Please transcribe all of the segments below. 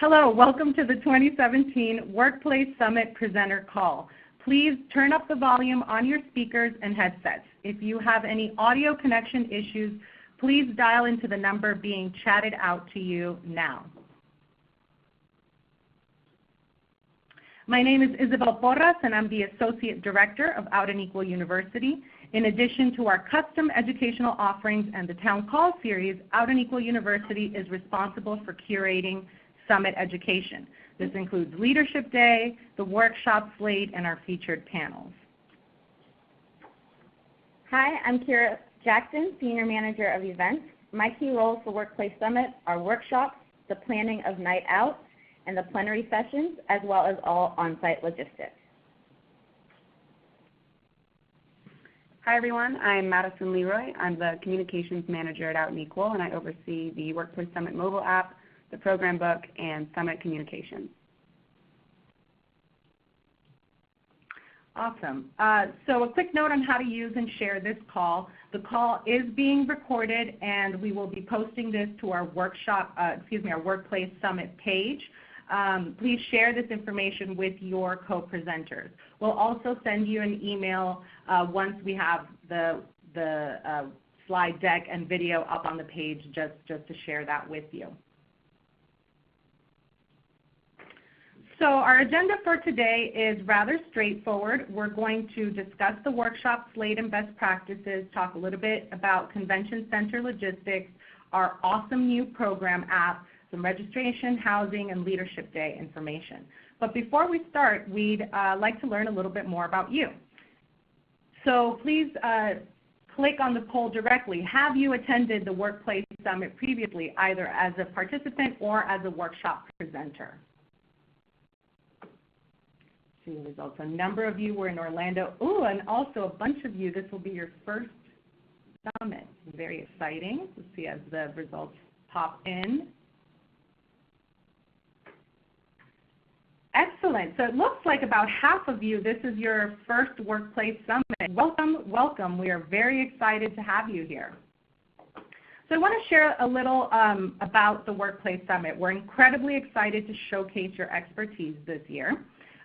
Hello, welcome to the 2017 Workplace Summit Presenter Call. Please turn up the volume on your speakers and headsets. If you have any audio connection issues, please dial into the number being chatted out to you now. My name is Isabel Porras, and I'm the Associate Director of Out and Equal University. In addition to our custom educational offerings and the Town Call series, Out and Equal University is responsible for curating Summit education. This includes Leadership Day, the workshop slate, and our featured panels. Hi, I'm Kira Jackson, Senior Manager of Events. My key roles for Workplace Summit are workshops, the planning of night out, and the plenary sessions, as well as all on-site logistics. Hi everyone, I'm Madison Leroy. I'm the Communications Manager at Out and Equal, and I oversee the Workplace Summit mobile app, the program book, and Summit communications. Awesome. So a quick note on how to use and share this call. The call is being recorded, and we will be posting this to our our Workplace Summit page. Please share this information with your co-presenters. We'll also send you an email once we have the slide deck and video up on the page just to share that with you. So our agenda for today is rather straightforward. We're going to discuss the workshop slate and best practices, talk a little bit about Convention Center logistics, our awesome new program app, some registration, housing, and Leadership Day information. But before we start, we'd like to learn a little bit more about you. So please click on the poll directly. Have you attended the Workplace Summit previously, either as a participant or as a workshop presenter? See the results. A number of you were in Orlando. Ooh, and also a bunch of you, this will be your first summit. Very exciting. Let's see as the results pop in. Excellent. So it looks like about half of you, this is your first Workplace Summit. Welcome, welcome. We are very excited to have you here. So I want to share a little about the Workplace Summit. We're incredibly excited to showcase your expertise this year.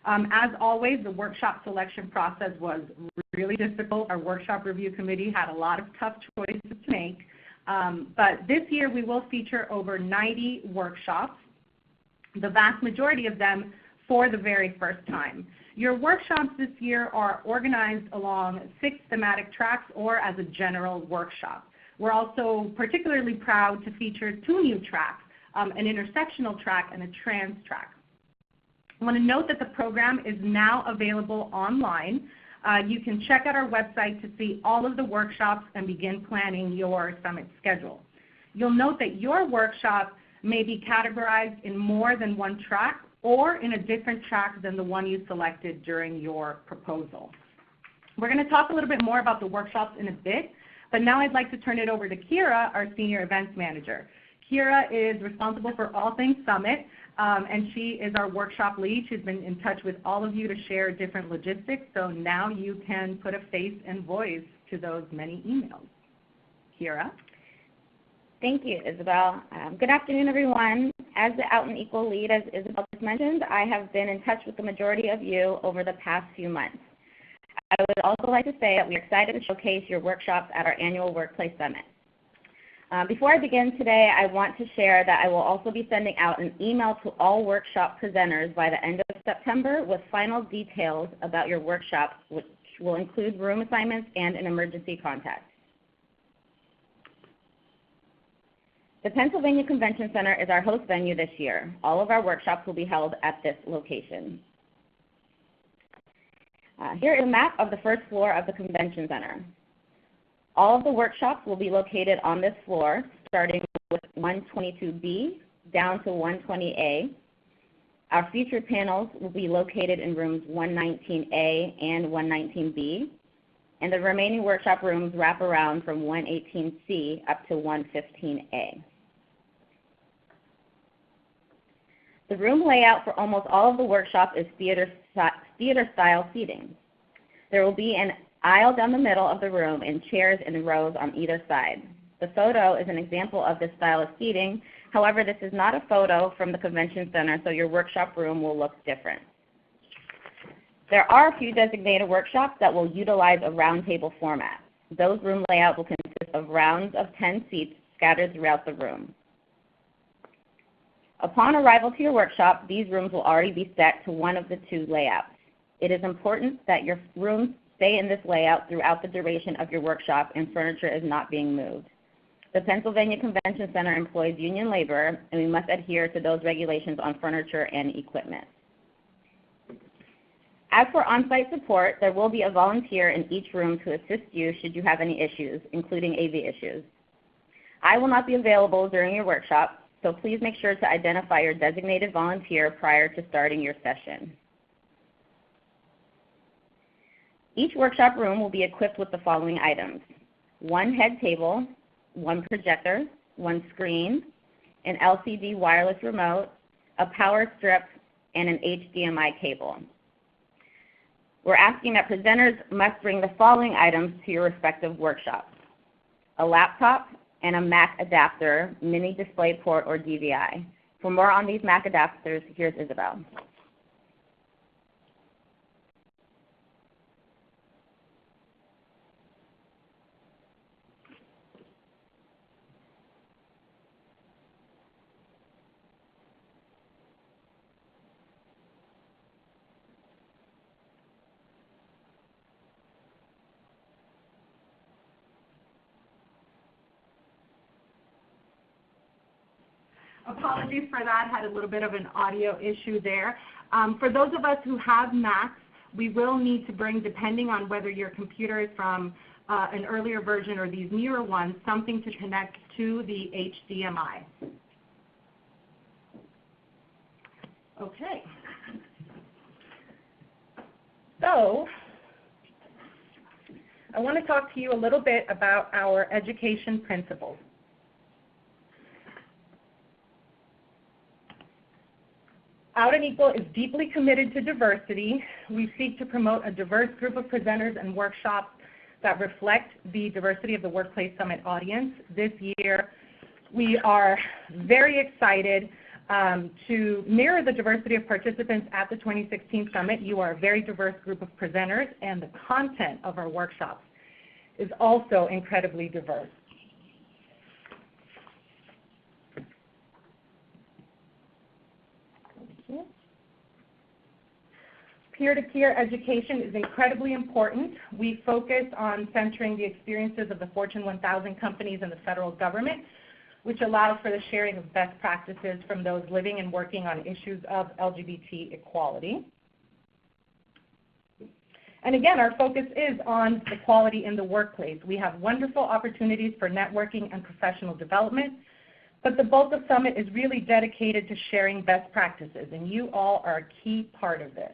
As always, the workshop selection process was really difficult. Our workshop review committee had a lot of tough choices to make. But this year we will feature over 90 workshops, the vast majority of them for the very first time. Your workshops this year are organized along 6 thematic tracks or as a general workshop. We're also particularly proud to feature 2 new tracks, an intersectional track and a trans track. I want to note that the program is now available online. You can check out our website to see all of the workshops and begin planning your summit schedule. You'll note that your workshop may be categorized in more than one track or in a different track than the one you selected during your proposal. We're going to talk a little bit more about the workshops in a bit, but now I'd like to turn it over to Kira, our Senior Events Manager. Kira is responsible for all things Summit, and she is our workshop lead. She's been in touch with all of you to share different logistics, so now you can put a face and voice to those many emails. Kira? Thank you, Isabel. Good afternoon, everyone. As the Out and Equal lead, as Isabel just mentioned, I have been in touch with the majority of you over the past few months. I would also like to say that we're excited to showcase your workshops at our annual Workplace Summit. Before I begin today, I want to share that I will also be sending out an email to all workshop presenters by the end of September with final details about your workshop, which will include room assignments and an emergency contact. The Pennsylvania Convention Center is our host venue this year. All of our workshops will be held at this location. Here is a map of the first floor of the Convention Center. All of the workshops will be located on this floor, starting with 122B down to 120A. Our featured panels will be located in rooms 119A and 119B, and the remaining workshop rooms wrap around from 118C up to 115A. The room layout for almost all of the workshop is theater-style seating. There will be an aisle down the middle of the room and chairs in rows on either side. The photo is an example of this style of seating. However, this is not a photo from the convention center, so your workshop room will look different. There are a few designated workshops that will utilize a roundtable format. Those room layouts will consist of rounds of 10 seats scattered throughout the room. Upon arrival to your workshop, these rooms will already be set to one of the two layouts. It is important that your rooms stay in this layout throughout the duration of your workshop and furniture is not being moved. The Pennsylvania Convention Center employs union labor, and we must adhere to those regulations on furniture and equipment. As for on-site support, there will be a volunteer in each room to assist you should you have any issues, including AV issues. I will not be available during your workshop, so please make sure to identify your designated volunteer prior to starting your session. Each workshop room will be equipped with the following items: one head table, one projector, one screen, an LCD wireless remote, a power strip, and an HDMI cable. We're asking that presenters must bring the following items to your respective workshops: a laptop and a Mac adapter, mini DisplayPort or DVI. For more on these Mac adapters, here's Isabel. Apologies for that, had a little bit of an audio issue there. For those of us who have Macs, we will need to bring, depending on whether your computer is from an earlier version or these newer ones, something to connect to the HDMI. Okay. So I want to talk to you a little bit about our education principles. Out and Equal is deeply committed to diversity. We seek to promote a diverse group of presenters and workshops that reflect the diversity of the Workplace Summit audience. This year, we are very excited to mirror the diversity of participants at the 2016 Summit. You are a very diverse group of presenters, and the content of our workshops is also incredibly diverse. Peer-to-peer education is incredibly important. We focus on centering the experiences of the Fortune 1000 companies and the federal government, which allows for the sharing of best practices from those living and working on issues of LGBT equality. And again, our focus is on equality in the workplace. We have wonderful opportunities for networking and professional development, but the bulk of Summit is really dedicated to sharing best practices, and you all are a key part of this.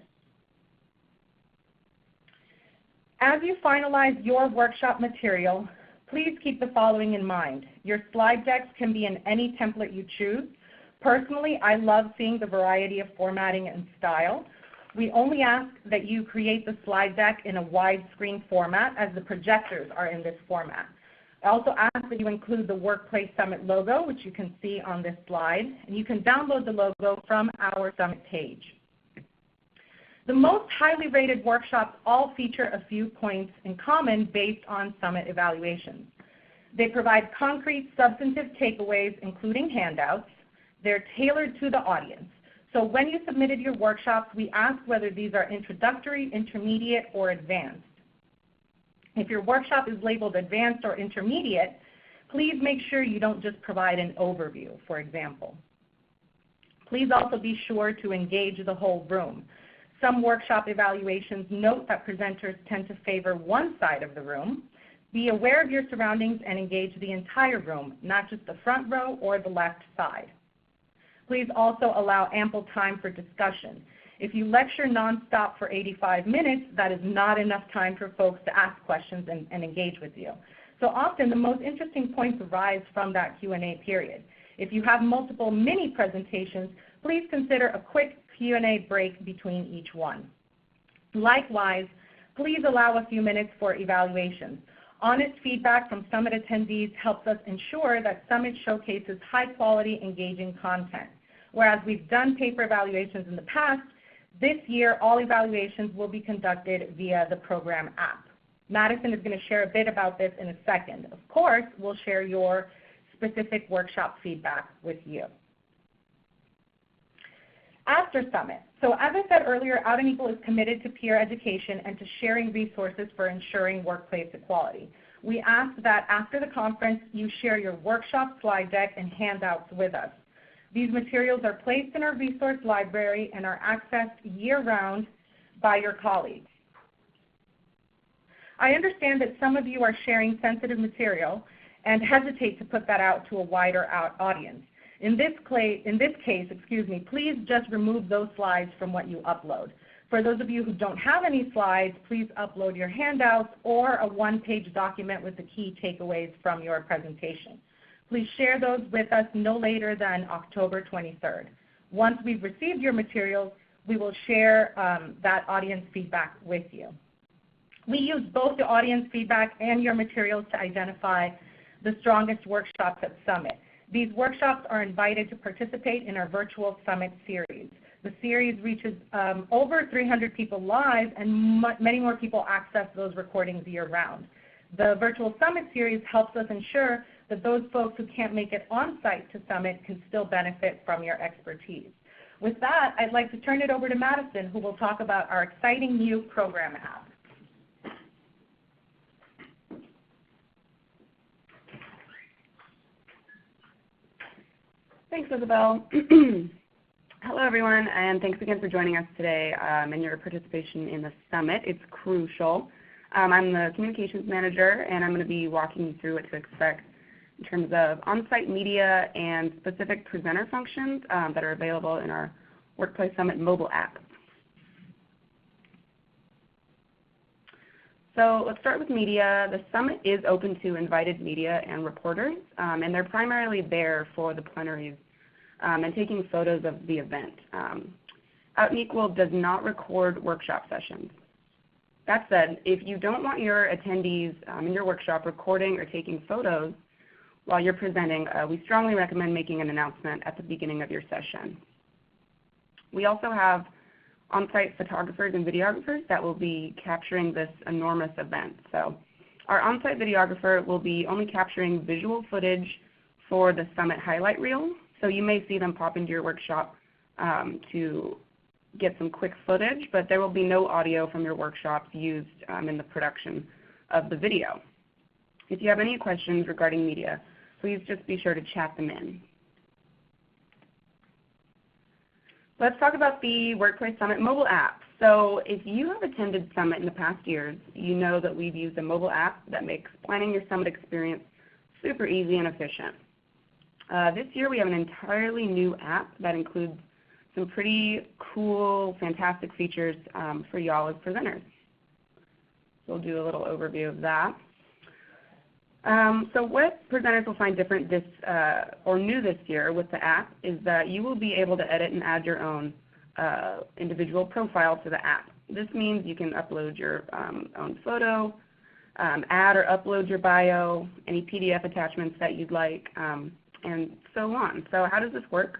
As you finalize your workshop material, please keep the following in mind. Your slide decks can be in any template you choose. Personally, I love seeing the variety of formatting and style. We only ask that you create the slide deck in a widescreen format, as the projectors are in this format. I also ask that you include the Workplace Summit logo, which you can see on this slide, and you can download the logo from our Summit page. The most highly rated workshops all feature a few points in common based on Summit evaluations. They provide concrete, substantive takeaways, including handouts. They're tailored to the audience. So when you submitted your workshops, we ask whether these are introductory, intermediate, or advanced. If your workshop is labeled advanced or intermediate, please make sure you don't just provide an overview, for example. Please also be sure to engage the whole room. Some workshop evaluations note that presenters tend to favor one side of the room. Be aware of your surroundings and engage the entire room, not just the front row or the left side. Please also allow ample time for discussion. If you lecture nonstop for 85 minutes, that is not enough time for folks to ask questions and engage with you. So often the most interesting points arise from that Q&A period. If you have multiple mini presentations, please consider a quick Q&A break between each one. Likewise, please allow a few minutes for evaluations. Honest feedback from Summit attendees helps us ensure that Summit showcases high-quality, engaging content. Whereas we've done paper evaluations in the past, this year all evaluations will be conducted via the program app. Madison is going to share a bit about this in a second. Of course, we'll share your specific workshop feedback with you. After Summit, so as I said earlier, Out and Equal is committed to peer education and to sharing resources for ensuring workplace equality. We ask that after the conference, you share your workshop slide deck and handouts with us. These materials are placed in our resource library and are accessed year-round by your colleagues. I understand that some of you are sharing sensitive material and hesitate to put that out to a wider audience. In this case, please just remove those slides from what you upload. For those of you who don't have any slides, please upload your handouts or a one-page document with the key takeaways from your presentation. Please share those with us no later than October 23rd. Once we've received your materials, we will share that audience feedback with you. We use both the audience feedback and your materials to identify the strongest workshops at Summit. These workshops are invited to participate in our virtual Summit series. The series reaches over 300 people live, and many more people access those recordings year-round. The virtual Summit series helps us ensure that those folks who can't make it on-site to Summit can still benefit from your expertise. With that, I'd like to turn it over to Madison, who will talk about our exciting new program app. Thanks, Isabel. Hello, everyone, and thanks again for joining us today and your participation in the Summit. It's crucial. I'm the Communications Manager, and I'm going to be walking you through what to expect in terms of on-site media and specific presenter functions that are available in our Workplace Summit mobile app. So let's start with media. The Summit is open to invited media and reporters, and they're primarily there for the plenaries and taking photos of the event. Out and Equal does not record workshop sessions. That said, if you don't want your attendees in your workshop recording or taking photos while you're presenting, we strongly recommend making an announcement at the beginning of your session. We also have on-site photographers and videographers that will be capturing this enormous event. So our on-site videographer will be only capturing visual footage for the Summit highlight reel. So you may see them pop into your workshop to get some quick footage, but there will be no audio from your workshops used in the production of the video. If you have any questions regarding media, please just be sure to chat them in. Let's talk about the Workplace Summit mobile app. So if you have attended Summit in the past years, you know that we've used a mobile app that makes planning your Summit experience super easy and efficient. This year we have an entirely new app that includes some pretty cool, fantastic features for y'all as presenters. So we'll do a little overview of that. So what presenters will find different or new this year with the app is that you will be able to edit and add your own individual profile to the app. This means you can upload your own photo, add or upload your bio, any PDF attachments that you'd like, and so on. So how does this work?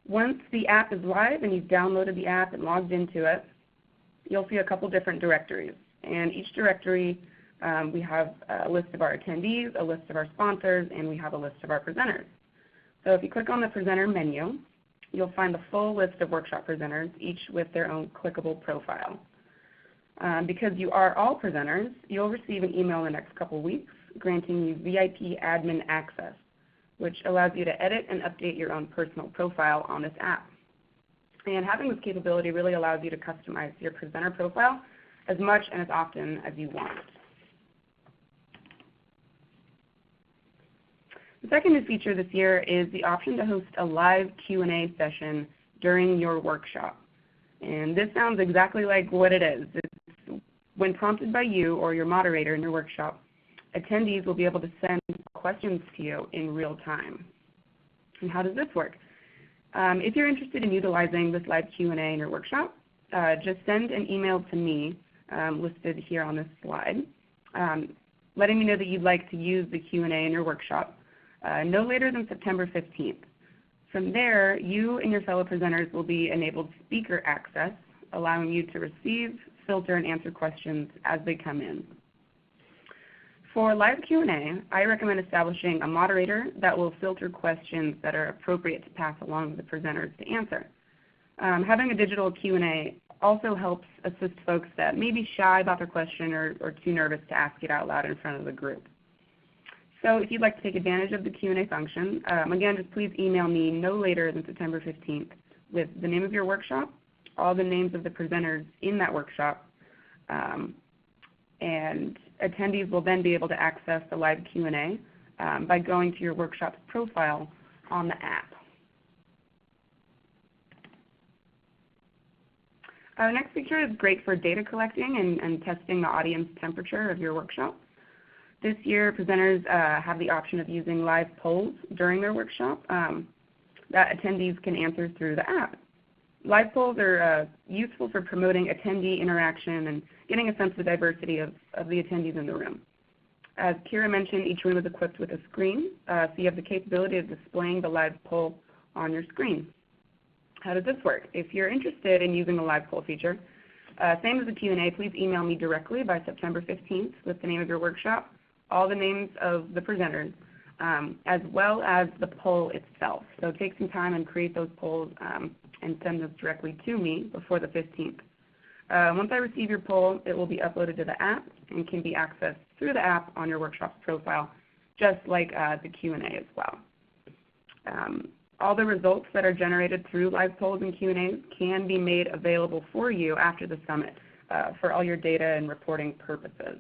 Once the app is live and you've downloaded the app and logged into it, you'll see a couple different directories. And each directory, we have a list of our attendees, a list of our sponsors, and we have a list of our presenters. So if you click on the presenter menu, you'll find the full list of workshop presenters, each with their own clickable profile. Because you are all presenters, you'll receive an email in the next couple weeks granting you VIP admin access, which allows you to edit and update your own personal profile on this app. And having this capability really allows you to customize your presenter profile as much and as often as you want. The second new feature this year is the option to host a live Q&A session during your workshop. And this sounds exactly like what it is. It's when prompted by you or your moderator in your workshop, attendees will be able to send questions to you in real time. And how does this work? If you're interested in utilizing this live Q&A in your workshop, just send an email to me listed here on this slide. letting me know that you'd like to use the Q&A in your workshop no later than September 15th. From there, you and your fellow presenters will be enabled speaker access, allowing you to receive, filter, and answer questions as they come in. For live Q&A, I recommend establishing a moderator that will filter questions that are appropriate to pass along to the presenters to answer. Having a digital Q&A also helps assist folks that may be shy about their question or too nervous to ask it out loud in front of the group. So if you'd like to take advantage of the Q&A function, again, just please email me no later than September 15th with the name of your workshop, all the names of the presenters in that workshop, and attendees will then be able to access the live Q&A by going to your workshop's profile on the app. Our next feature is great for data collecting and testing the audience temperature of your workshop. This year, presenters have the option of using live polls during their workshop that attendees can answer through the app. Live polls are useful for promoting attendee interaction and getting a sense of the diversity of the attendees in the room. As Kira mentioned, each room is equipped with a screen, so you have the capability of displaying the live poll on your screen. How does this work? If you're interested in using the live poll feature, same as the Q&A, please email me directly by September 15th with the name of your workshop, all the names of the presenters, as well as the poll itself. So take some time and create those polls and send those directly to me before the 15th. Once I receive your poll, it will be uploaded to the app and can be accessed through the app on your workshop's profile, just like the Q&A as well. All the results that are generated through live polls and Q&As can be made available for you after the summit for all your data and reporting purposes.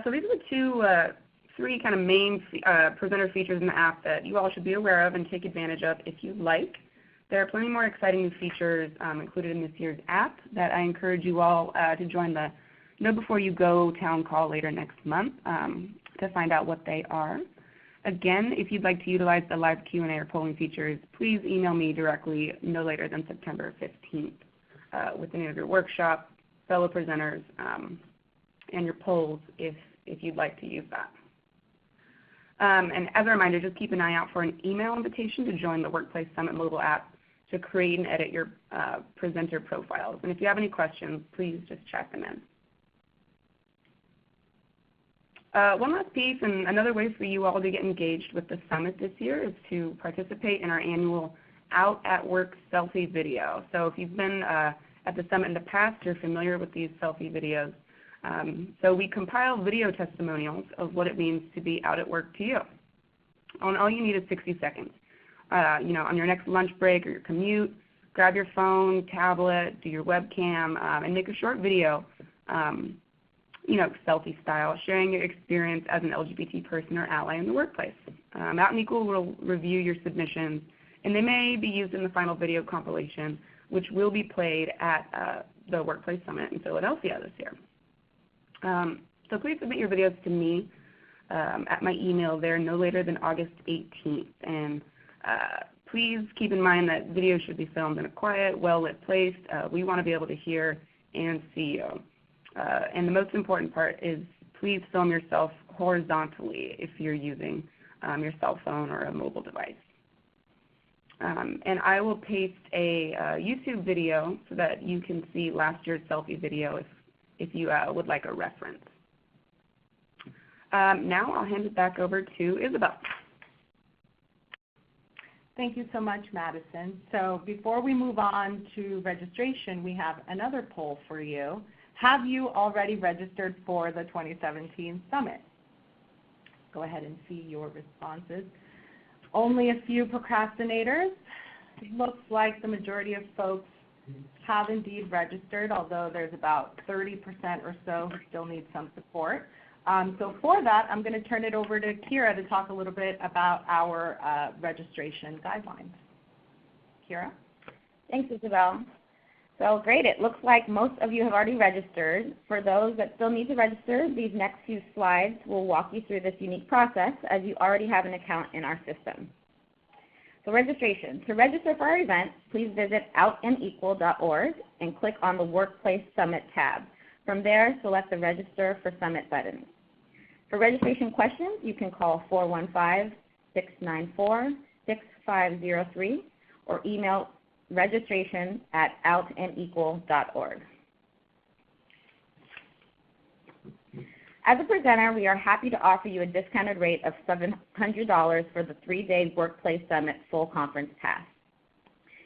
So these are the three kind of main presenter features in the app that you all should be aware of and take advantage of if you'd like. There are plenty more exciting new features included in this year's app that I encourage you all to join the Know Before You Go town call later next month to find out what they are. Again, if you'd like to utilize the live Q&A or polling features, please email me directly no later than September 15th with the name of your workshop, fellow presenters, and your polls if you'd like to use that. And as a reminder, just keep an eye out for an email invitation to join the Workplace Summit mobile app to create and edit your presenter profiles. And if you have any questions, please just chat them in. One last piece, and another way for you all to get engaged with the summit this year is to participate in our annual Out at Work selfie video. So if you've been at the summit in the past, you're familiar with these selfie videos. So we compile video testimonials of what it means to be out at work to you. And all you need is 60 seconds. On your next lunch break or your commute, grab your phone, tablet, do your webcam, and make a short video, selfie style, sharing your experience as an LGBT person or ally in the workplace. Out and Equal will review your submissions, and they may be used in the final video compilation, which will be played at the Workplace Summit in Philadelphia this year. So please submit your videos to me at my email there no later than August 18th. And please keep in mind that videos should be filmed in a quiet, well-lit place. We want to be able to hear and see you. And the most important part is please film yourself horizontally if you're using your cell phone or a mobile device. And I will paste a YouTube video so that you can see last year's selfie video if you would like a reference. Now I'll hand it back over to Isabel. Thank you so much, Madison. So before we move on to registration, we have another poll for you. Have you already registered for the 2017 summit? Go ahead and see your responses. Only a few procrastinators. It looks like the majority of folks have indeed registered, although there's about 30% or so who still need some support. So for that, I'm going to turn it over to Kira to talk a little bit about our registration guidelines. Kira? Thanks, Isabel. So great, it looks like most of you have already registered. For those that still need to register, these next few slides will walk you through this unique process as you already have an account in our system. So registration. To register for our event, please visit outandequal.org and click on the Workplace Summit tab. From there, select the Register for Summit button. For registration questions, you can call 415-694-6503 or email registration@outandequal.org. As a presenter, we are happy to offer you a discounted rate of $700 for the 3-day Workplace Summit full conference pass.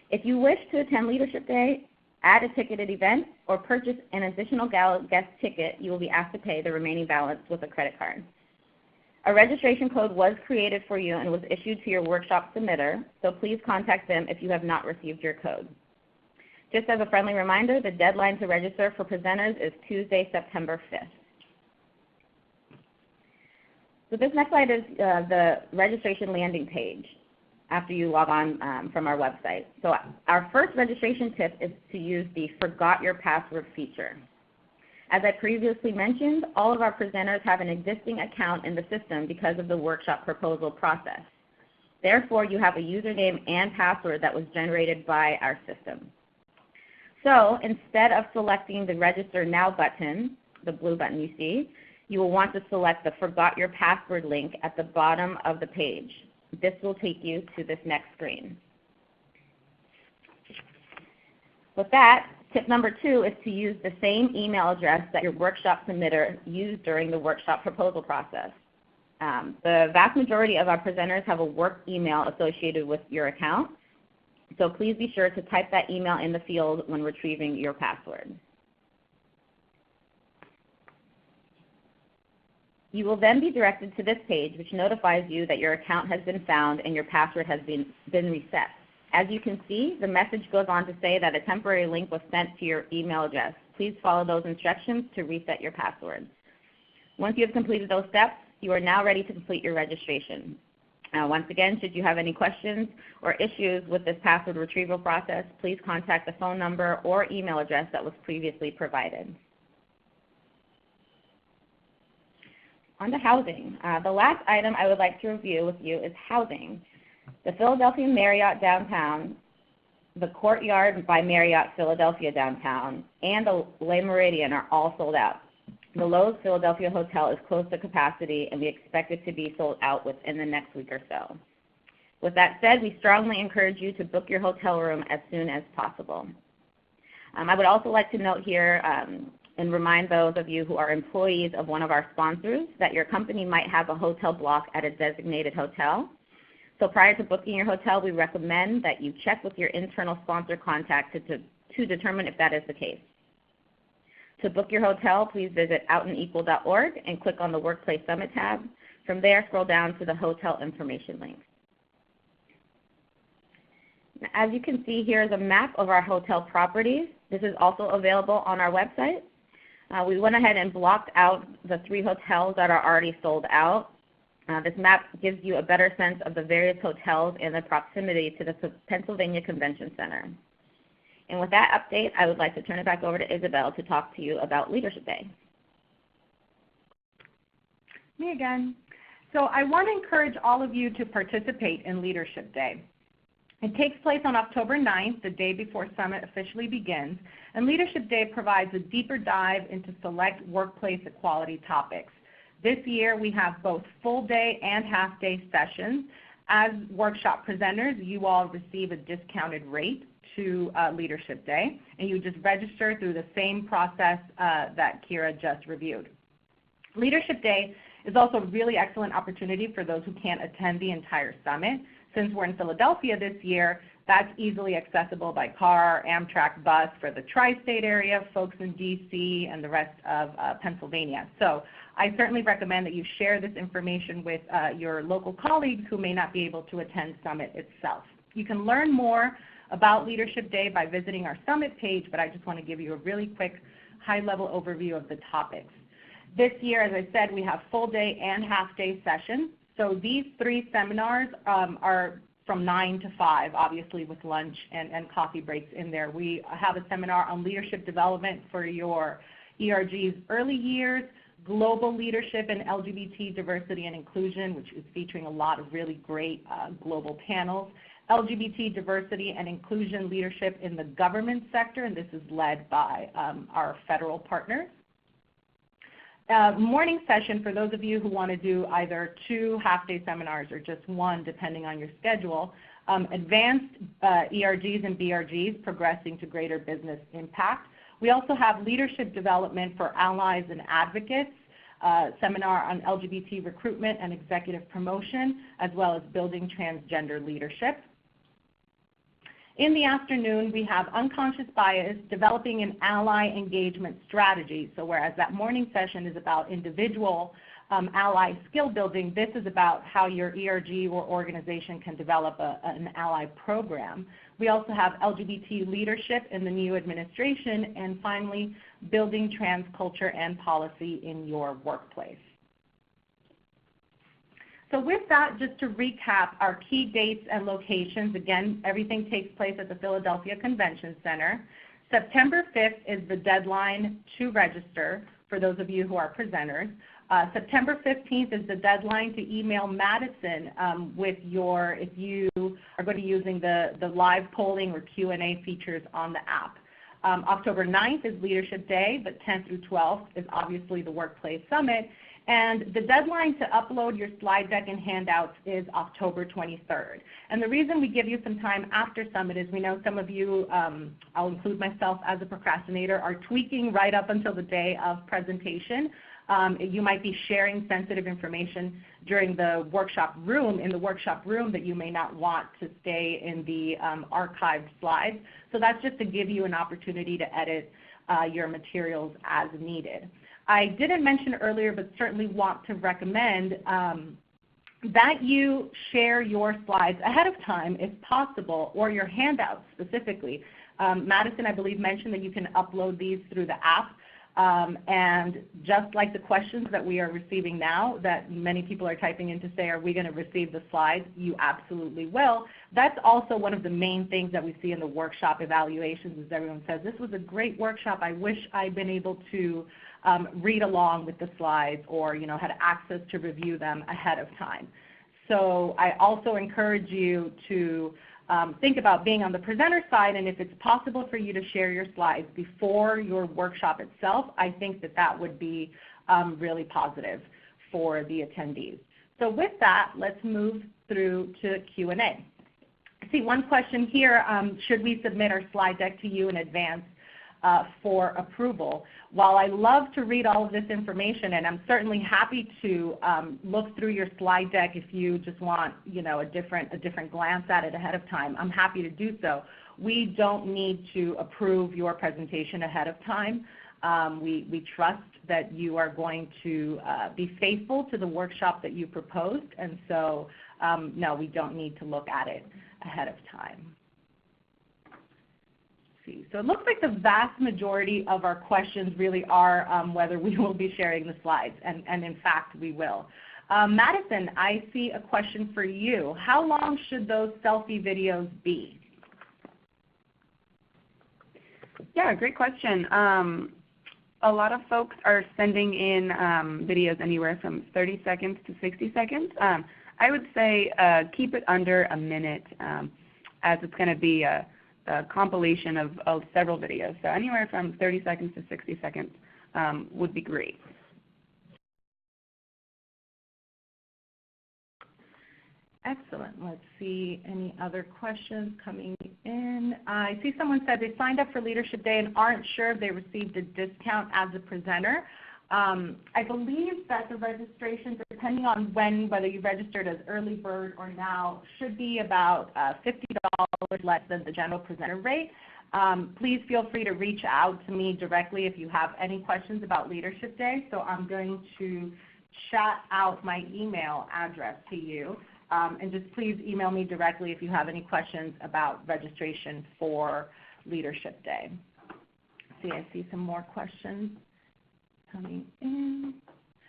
If you wish to attend Leadership Day, add a ticketed event, or purchase an additional gala guest ticket, you will be asked to pay the remaining balance with a credit card. A registration code was created for you and was issued to your workshop submitter, so please contact them if you have not received your code. Just as a friendly reminder, the deadline to register for presenters is Tuesday, September 5th. So this next slide is the registration landing page after you log on from our website. So our first registration tip is to use the Forgot Your Password feature. As I previously mentioned, all of our presenters have an existing account in the system because of the workshop proposal process. Therefore, you have a username and password that was generated by our system. So instead of selecting the Register Now button, the blue button you see, you will want to select the Forgot Your Password link at the bottom of the page. This will take you to this next screen. With that, tip number 2 is to use the same email address that your workshop submitter used during the workshop proposal process. The vast majority of our presenters have a work email associated with your account, so please be sure to type that email in the field when retrieving your password. You will then be directed to this page, which notifies you that your account has been found and your password has been reset. As you can see, the message goes on to say that a temporary link was sent to your email address. Please follow those instructions to reset your password. Once you have completed those steps, you are now ready to complete your registration. Once again, should you have any questions or issues with this password retrieval process, please contact the phone number or email address that was previously provided. On to housing. The last item I would like to review with you is housing. The Philadelphia Marriott downtown, the Courtyard by Marriott Philadelphia downtown, and the Le Méridien are all sold out. The Lowe's Philadelphia Hotel is close to capacity, and we expect it to be sold out within the next week or so. With that said, we strongly encourage you to book your hotel room as soon as possible. I would also like to note here and remind those of you who are employees of one of our sponsors that your company might have a hotel block at a designated hotel. So prior to booking your hotel, we recommend that you check with your internal sponsor contact to determine if that is the case. To book your hotel, please visit outandequal.org and click on the Workplace Summit tab. From there, scroll down to the hotel information link. As you can see, here is a map of our hotel properties. This is also available on our website. We went ahead and blocked out the 3 hotels that are already sold out. This map gives you a better sense of the various hotels and the proximity to the Pennsylvania Convention Center. And with that update, I would like to turn it back over to Isabel to talk to you about Leadership Day. Me again. So I want to encourage all of you to participate in Leadership Day. It takes place on October 9th, the day before Summit officially begins, and Leadership Day provides a deeper dive into select workplace equality topics. This year we have both full-day and half-day sessions. As workshop presenters, you all receive a discounted rate to Leadership Day, and you just register through the same process that Kira just reviewed. Leadership Day is also a really excellent opportunity for those who can't attend the entire summit. Since we're in Philadelphia this year, that's easily accessible by car, Amtrak bus for the tri-state area, folks in DC, and the rest of Pennsylvania. So I certainly recommend that you share this information with your local colleagues who may not be able to attend Summit itself. You can learn more about Leadership Day by visiting our Summit page, but I just want to give you a really quick high-level overview of the topics. This year, as I said, we have full-day and half-day sessions. So these 3 seminars are from 9 to 5, obviously with lunch and coffee breaks in there. We have a seminar on leadership development for your ERG's early years, global leadership and LGBT diversity and inclusion, which is featuring a lot of really great global panels. LGBT diversity and inclusion leadership in the government sector, and this is led by our federal partners. Morning session for those of you who want to do either 2 half-day seminars or just 1, depending on your schedule. Advanced ERGs and BRGs, progressing to greater business impact. We also have leadership development for allies and advocates, seminar on LGBT recruitment and executive promotion, as well as building transgender leadership. In the afternoon, we have unconscious bias, developing an ally engagement strategy. So whereas that morning session is about individual ally skill building, this is about how your ERG or organization can develop an ally program. We also have LGBT leadership in the new administration, and finally, building trans culture and policy in your workplace. So with that, just to recap our key dates and locations, again, everything takes place at the Philadelphia Convention Center. September 5th is the deadline to register for those of you who are presenters. September 15th is the deadline to email Madison with your, if you are going to be using the live polling or Q&A features on the app. October 9th is Leadership Day, but 10th through 12th is obviously the Workplace Summit. And the deadline to upload your slide deck and handouts is October 23rd. And the reason we give you some time after Summit is we know some of you, I'll include myself as a procrastinator, are tweaking right up until the day of presentation. You might be sharing sensitive information during the workshop room, that you may not want to stay in the archived slides. So that's just to give you an opportunity to edit your materials as needed. I didn't mention earlier, but certainly want to recommend that you share your slides ahead of time if possible, or your handouts specifically. Madison, I believe, mentioned that you can upload these through the app. And just like the questions that we are receiving now, that many people are typing in to say, are we going to receive the slides? You absolutely will. That's also one of the main things that we see in the workshop evaluations, is everyone says, this was a great workshop. I wish I'd been able to read along with the slides, or had access to review them ahead of time. So I also encourage you to think about being on the presenter side, and if it's possible for you to share your slides before your workshop itself, I think that that would be really positive for the attendees. So with that, let's move through to Q&A. I see one question here, should we submit our slide deck to you in advance for approval? While I love to read all of this information, and I'm certainly happy to look through your slide deck if you just want a different glance at it ahead of time, I'm happy to do so. We don't need to approve your presentation ahead of time. We trust that you are going to be faithful to the workshop that you proposed, and so no, we don't need to look at it ahead of time. So it looks like the vast majority of our questions really are whether we will be sharing the slides, and in fact we will. Madison, I see a question for you. How long should those selfie videos be? Yeah, great question. A lot of folks are sending in videos anywhere from 30 seconds to 60 seconds. I would say keep it under a minute, as it's going to be a compilation of several videos. So anywhere from 30 seconds to 60 seconds would be great. Excellent. Let's see any other questions coming in. I see someone said they signed up for Leadership Day and aren't sure if they received a discount as a presenter. I believe that the registration, depending on whether you registered as early bird or now, should be about $50 less than the general presenter rate. Please feel free to reach out to me directly if you have any questions about Leadership Day. So I'm going to chat out my email address to you. And just please email me directly if you have any questions about registration for Leadership Day. See, I see some more questions coming in.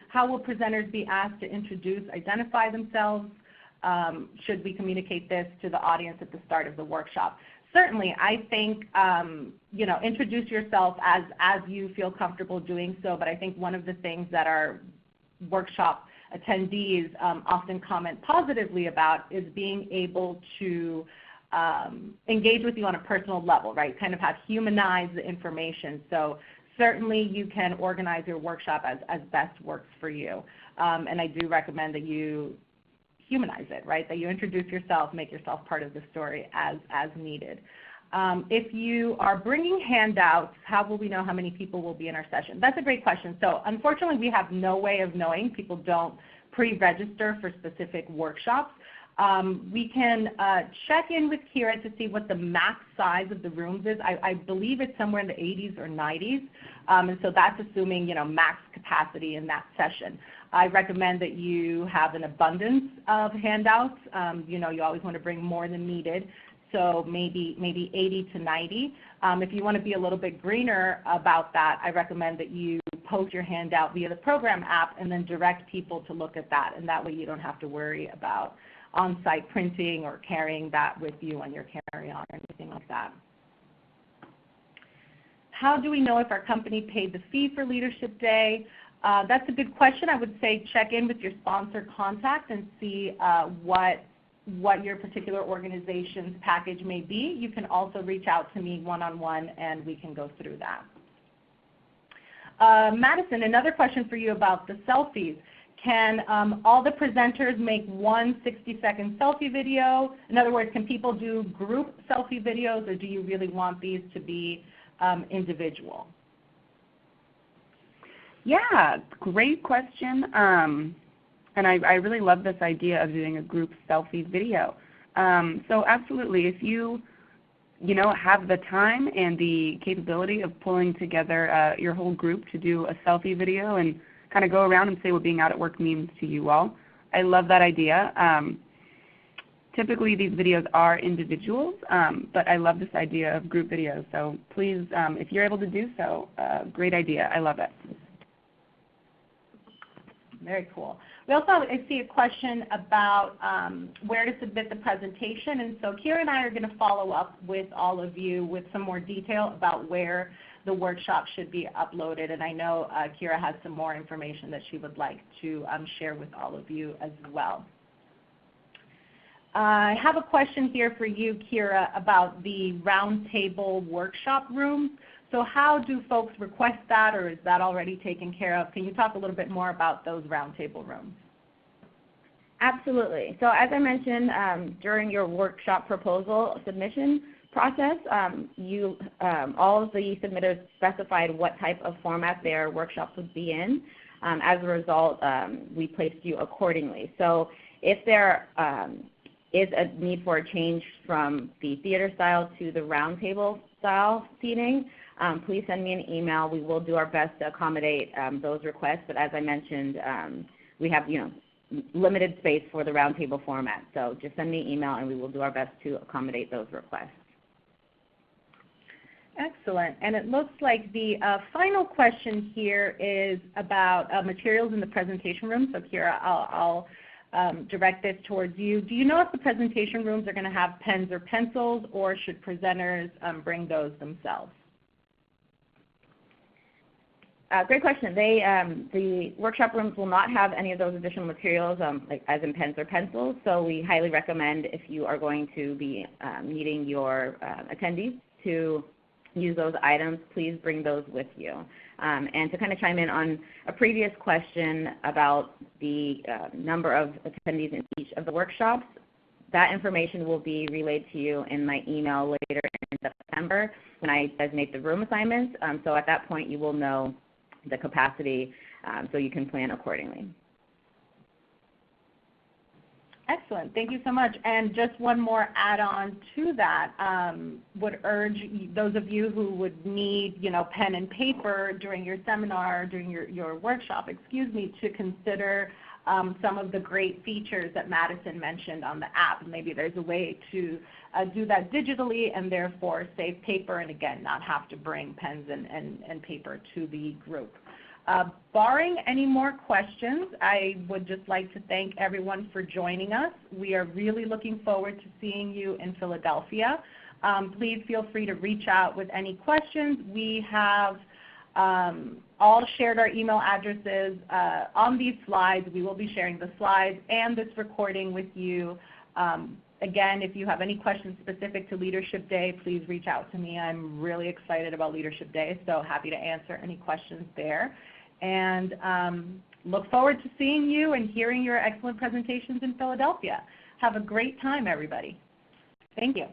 How will presenters be asked to introduce, identify themselves? Should we communicate this to the audience at the start of the workshop? Certainly, I think introduce yourself as you feel comfortable doing so, but I think one of the things that our workshop attendees often comment positively about is being able to engage with you on a personal level, right? Kind of have humanized the information. So certainly you can organize your workshop as best works for you. And I do recommend that you humanize it, right? That you introduce yourself, make yourself part of the story as needed. If you are bringing handouts, how will we know how many people will be in our session? That's a great question. So unfortunately, we have no way of knowing. People don't pre-register for specific workshops. We can check in with Kira to see what the max size of the rooms is. I believe it's somewhere in the 80s or 90s, and so that's assuming max capacity in that session. I recommend that you have an abundance of handouts. You always want to bring more than needed, so maybe 80 to 90. If you want to be a little bit greener about that, I recommend that you post your handout via the program app and then direct people to look at that, and that way you don't have to worry about on-site printing or carrying that with you on your carry-on or anything like that. How do we know if our company paid the fee for Leadership Day? That's a good question. I would say check in with your sponsor contact and see what your particular organization's package may be. You can also reach out to me one-on-one and we can go through that. Madison, another question for you about the selfies. Can all the presenters make one 60-second selfie video? In other words, can people do group selfie videos, or do you really want these to be individual? Yeah, great question. And I really love this idea of doing a group selfie video. So absolutely, if you have the time and the capability of pulling together your whole group to do a selfie video and kind of go around and say what being out at work means to you all. I love that idea. Typically these videos are individuals, but I love this idea of group videos. So please, if you're able to do so, great idea. I love it. Very cool. We also I see a question about where to submit the presentation, and so Kira and I are going to follow up with all of you with some more detail about where the workshop should be uploaded, and I know Kira has some more information that she would like to share with all of you as well. I have a question here for you, Kira, about the roundtable workshop rooms. So how do folks request that, or is that already taken care of? Can you talk a little bit more about those roundtable rooms? Absolutely. So as I mentioned, during your workshop proposal submission process, all of the submitters specified what type of format their workshops would be in. As a result, we placed you accordingly. So if there is a need for a change from the theater style to the roundtable style seating, please send me an email. We will do our best to accommodate those requests, but as I mentioned, we have limited space for the roundtable format. So just send me an email and we will do our best to accommodate those requests. Excellent. And it looks like the final question here is about materials in the presentation room. So Kira, I'll direct this towards you. Do you know if the presentation rooms are going to have pens or pencils, or should presenters bring those themselves? Great question. The workshop rooms will not have any of those additional materials, like as in pens or pencils. So we highly recommend, if you are going to be needing your attendees to use those items, please bring those with you. And to kind of chime in on a previous question about the number of attendees in each of the workshops, that information will be relayed to you in my email later in September when I designate the room assignments. So at that point you will know the capacity so you can plan accordingly. Excellent. Thank you so much. And just one more add-on to that, would urge those of you who would need, pen and paper during your seminar, during your workshop, to consider some of the great features that Madison mentioned on the app. Maybe there's a way to do that digitally and therefore save paper and, again, not have to bring pens and paper to the group. Barring any more questions, I would just like to thank everyone for joining us. We are really looking forward to seeing you in Philadelphia. Please feel free to reach out with any questions. We have all shared our email addresses on these slides. We will be sharing the slides and this recording with you Again, if you have any questions specific to Leadership Day, please reach out to me. I'm really excited about Leadership Day, so happy to answer any questions there. And look forward to seeing you and hearing your excellent presentations in Philadelphia. Have a great time, everybody. Thank you.